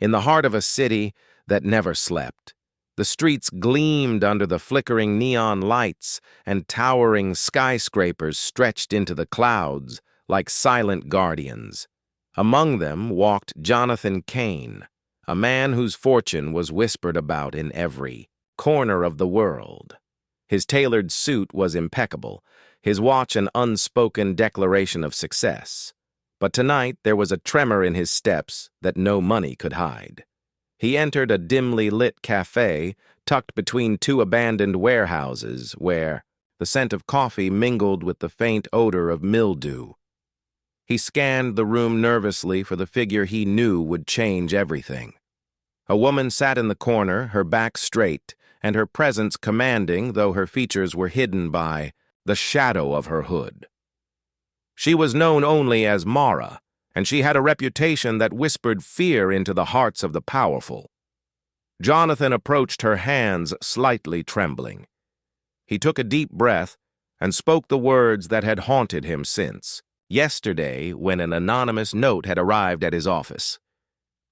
in the heart of a city that never slept. The streets gleamed under the flickering neon lights, and towering skyscrapers stretched into the clouds like silent guardians. Among them walked Jonathan Kane, a man whose fortune was whispered about in every corner of the world. His tailored suit was impeccable, his watch an unspoken declaration of success. But tonight there was a tremor in his steps that no money could hide. He entered a dimly lit cafe tucked between two abandoned warehouses where the scent of coffee mingled with the faint odor of mildew. He scanned the room nervously for the figure he knew would change everything. A woman sat in the corner, her back straight, and her presence commanding, though her features were hidden by the shadow of her hood. She was known only as Mara, and she had a reputation that whispered fear into the hearts of the powerful. Jonathan approached her, hands slightly trembling. He took a deep breath and spoke the words that had haunted him since yesterday when an anonymous note had arrived at his office.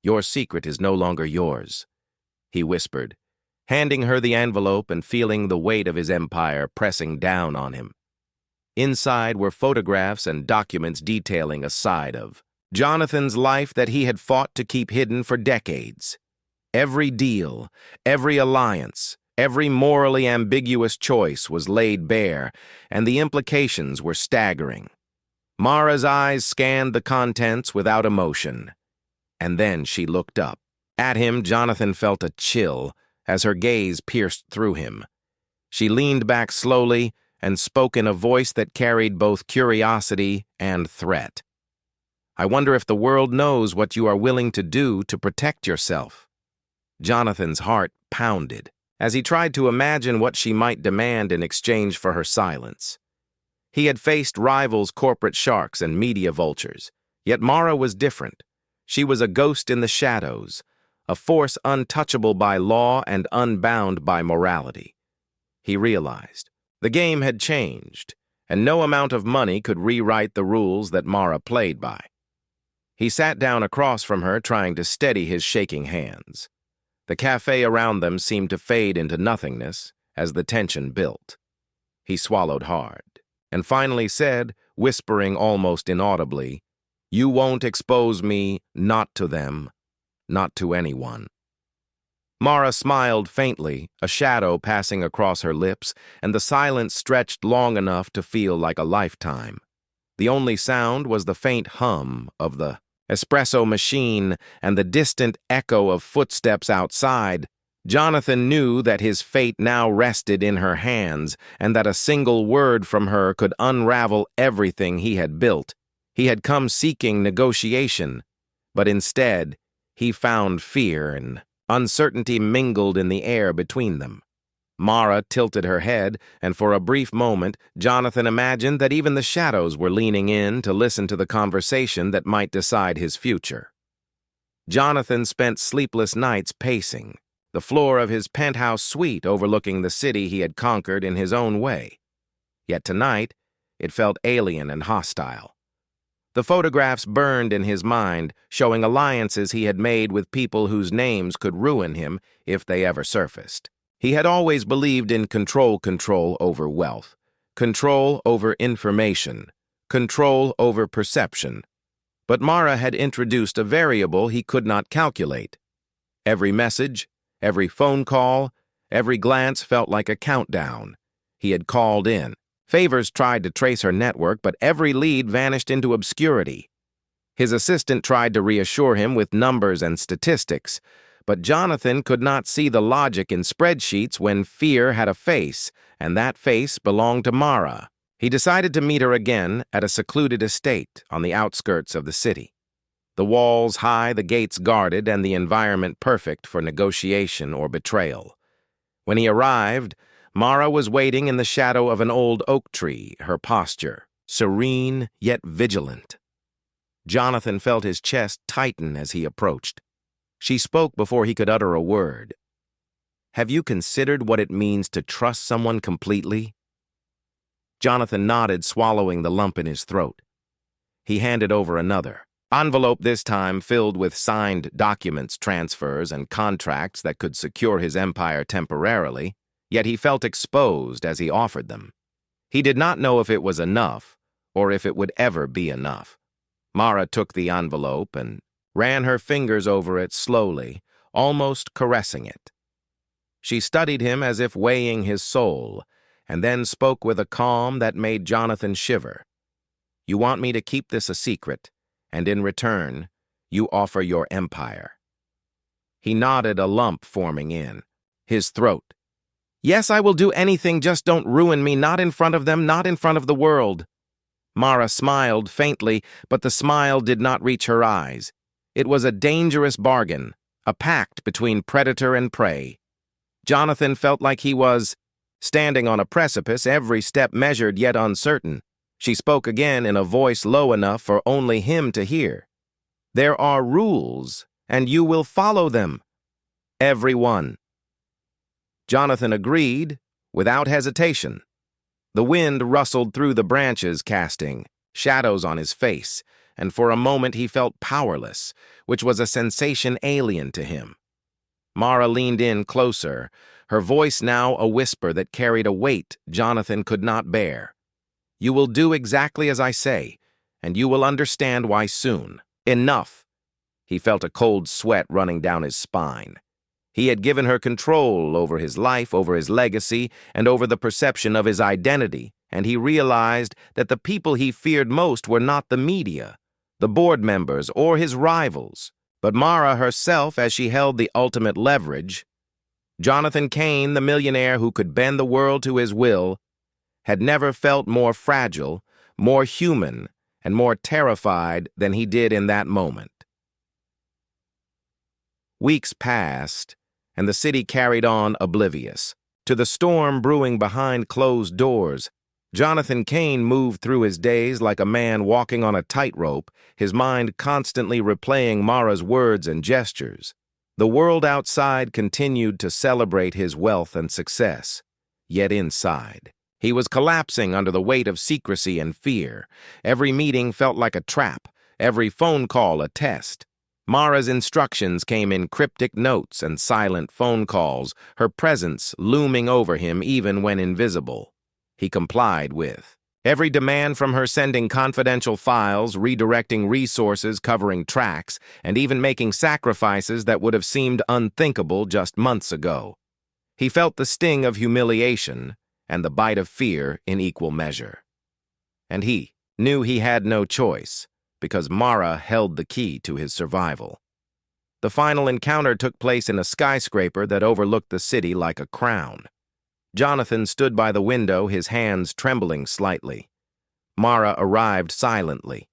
"Your secret is no longer yours," he whispered, handing her the envelope and feeling the weight of his empire pressing down on him. Inside were photographs and documents detailing a side of Jonathan's life that he had fought to keep hidden for decades. Every deal, every alliance, every morally ambiguous choice was laid bare, and the implications were staggering. Mara's eyes scanned the contents without emotion, and then she looked up. At him, Jonathan felt a chill as her gaze pierced through him. She leaned back slowly and spoke in a voice that carried both curiosity and threat. "I wonder if the world knows what you are willing to do to protect yourself." Jonathan's heart pounded as he tried to imagine what she might demand in exchange for her silence. He had faced rivals, corporate sharks, and media vultures, yet Mara was different. She was a ghost in the shadows, a force untouchable by law and unbound by morality. He realized the game had changed, and no amount of money could rewrite the rules that Mara played by. He sat down across from her, trying to steady his shaking hands. The cafe around them seemed to fade into nothingness as the tension built. He swallowed hard, and finally said, whispering almost inaudibly, "You won't expose me, not to them, not to anyone." Mara smiled faintly, a shadow passing across her lips, and the silence stretched long enough to feel like a lifetime. The only sound was the faint hum of the espresso machine and the distant echo of footsteps outside. Jonathan knew that his fate now rested in her hands, and that a single word from her could unravel everything he had built. He had come seeking negotiation, but instead he found fear, and uncertainty mingled in the air between them. Mara tilted her head, and for a brief moment, Jonathan imagined that even the shadows were leaning in to listen to the conversation that might decide his future. Jonathan spent sleepless nights pacing the floor of his penthouse suite overlooking the city he had conquered in his own way. Yet tonight, it felt alien and hostile. The photographs burned in his mind, showing alliances he had made with people whose names could ruin him if they ever surfaced. He had always believed in control over wealth, control over information, control over perception. But Mara had introduced a variable he could not calculate. Every message, every phone call, every glance felt like a countdown. He had called in. Favors tried to trace her network, but every lead vanished into obscurity. His assistant tried to reassure him with numbers and statistics, but Jonathan could not see the logic in spreadsheets when fear had a face, and that face belonged to Mara. He decided to meet her again at a secluded estate on the outskirts of the city. The walls high, the gates guarded, and the environment perfect for negotiation or betrayal. When he arrived, Mara was waiting in the shadow of an old oak tree, her posture serene yet vigilant. Jonathan felt his chest tighten as he approached. She spoke before he could utter a word. "Have you considered what it means to trust someone completely?" Jonathan nodded, swallowing the lump in his throat. He handed over another. Envelope this time filled with signed documents, transfers, and contracts that could secure his empire temporarily, yet he felt exposed as he offered them. He did not know if it was enough, or if it would ever be enough. Mara took the envelope and ran her fingers over it slowly, almost caressing it. She studied him as if weighing his soul, and then spoke with a calm that made Jonathan shiver. "You want me to keep this a secret, and in return, you offer your empire." He nodded, a lump forming in his throat. "Yes, I will do anything, just don't ruin me, not in front of them, not in front of the world." Mara smiled faintly, but the smile did not reach her eyes. It was a dangerous bargain, a pact between predator and prey. Jonathan felt like he was standing on a precipice, every step measured yet uncertain. She spoke again in a voice low enough for only him to hear. "There are rules, and you will follow them. Every one." Jonathan agreed, without hesitation. The wind rustled through the branches, casting shadows on his face, and for a moment he felt powerless, which was a sensation alien to him. Mara leaned in closer, her voice now a whisper that carried a weight Jonathan could not bear. "You will do exactly as I say, and you will understand why soon. Enough." He felt a cold sweat running down his spine. He had given her control over his life, over his legacy, and over the perception of his identity, and he realized that the people he feared most were not the media, the board members, or his rivals, but Mara herself, as she held the ultimate leverage. Jonathan Kane, the millionaire who could bend the world to his will, had never felt more fragile, more human, and more terrified than he did in that moment. Weeks passed, and the city carried on oblivious. To the storm brewing behind closed doors, Jonathan Kane moved through his days like a man walking on a tightrope, his mind constantly replaying Mara's words and gestures. The world outside continued to celebrate his wealth and success, yet inside, he was collapsing under the weight of secrecy and fear. Every meeting felt like a trap, every phone call a test. Mara's instructions came in cryptic notes and silent phone calls, her presence looming over him even when invisible. He complied with every demand from her, sending confidential files, redirecting resources, covering tracks, and even making sacrifices that would have seemed unthinkable just months ago. He felt the sting of humiliation and the bite of fear in equal measure. And he knew he had no choice, because Mara held the key to his survival. The final encounter took place in a skyscraper that overlooked the city like a crown. Jonathan stood by the window, his hands trembling slightly. Mara arrived silently.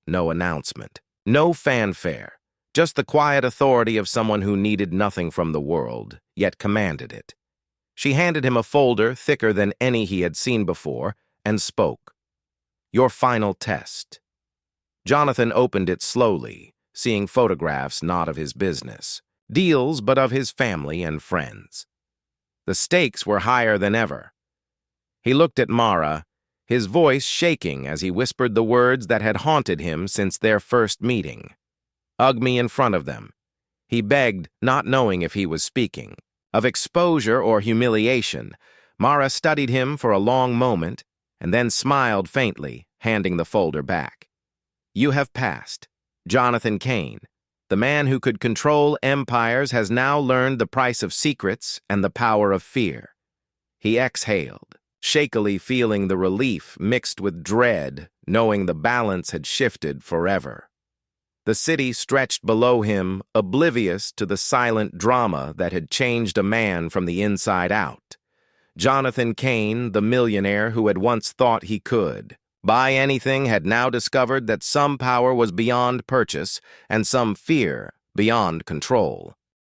No announcement, no fanfare, just the quiet authority of someone who needed nothing from the world, yet commanded it. She handed him a folder thicker than any he had seen before, and spoke. "Your final test." Jonathan opened it slowly, seeing photographs not of his business, deals but of his family and friends. The stakes were higher than ever. He looked at Mara, his voice shaking as he whispered the words that had haunted him since their first meeting. "Hug me in front of them." He begged, not knowing if he was speaking of exposure or humiliation. Mara studied him for a long moment, and then smiled faintly, handing the folder back. "You have passed. Jonathan Kane, the man who could control empires, has now learned the price of secrets and the power of fear." He exhaled, shakily feeling the relief mixed with dread, knowing the balance had shifted forever. The city stretched below him, oblivious to the silent drama that had changed a man from the inside out. Jonathan Kane, the millionaire who had once thought he could buy anything, had now discovered that some power was beyond purchase and some fear beyond control.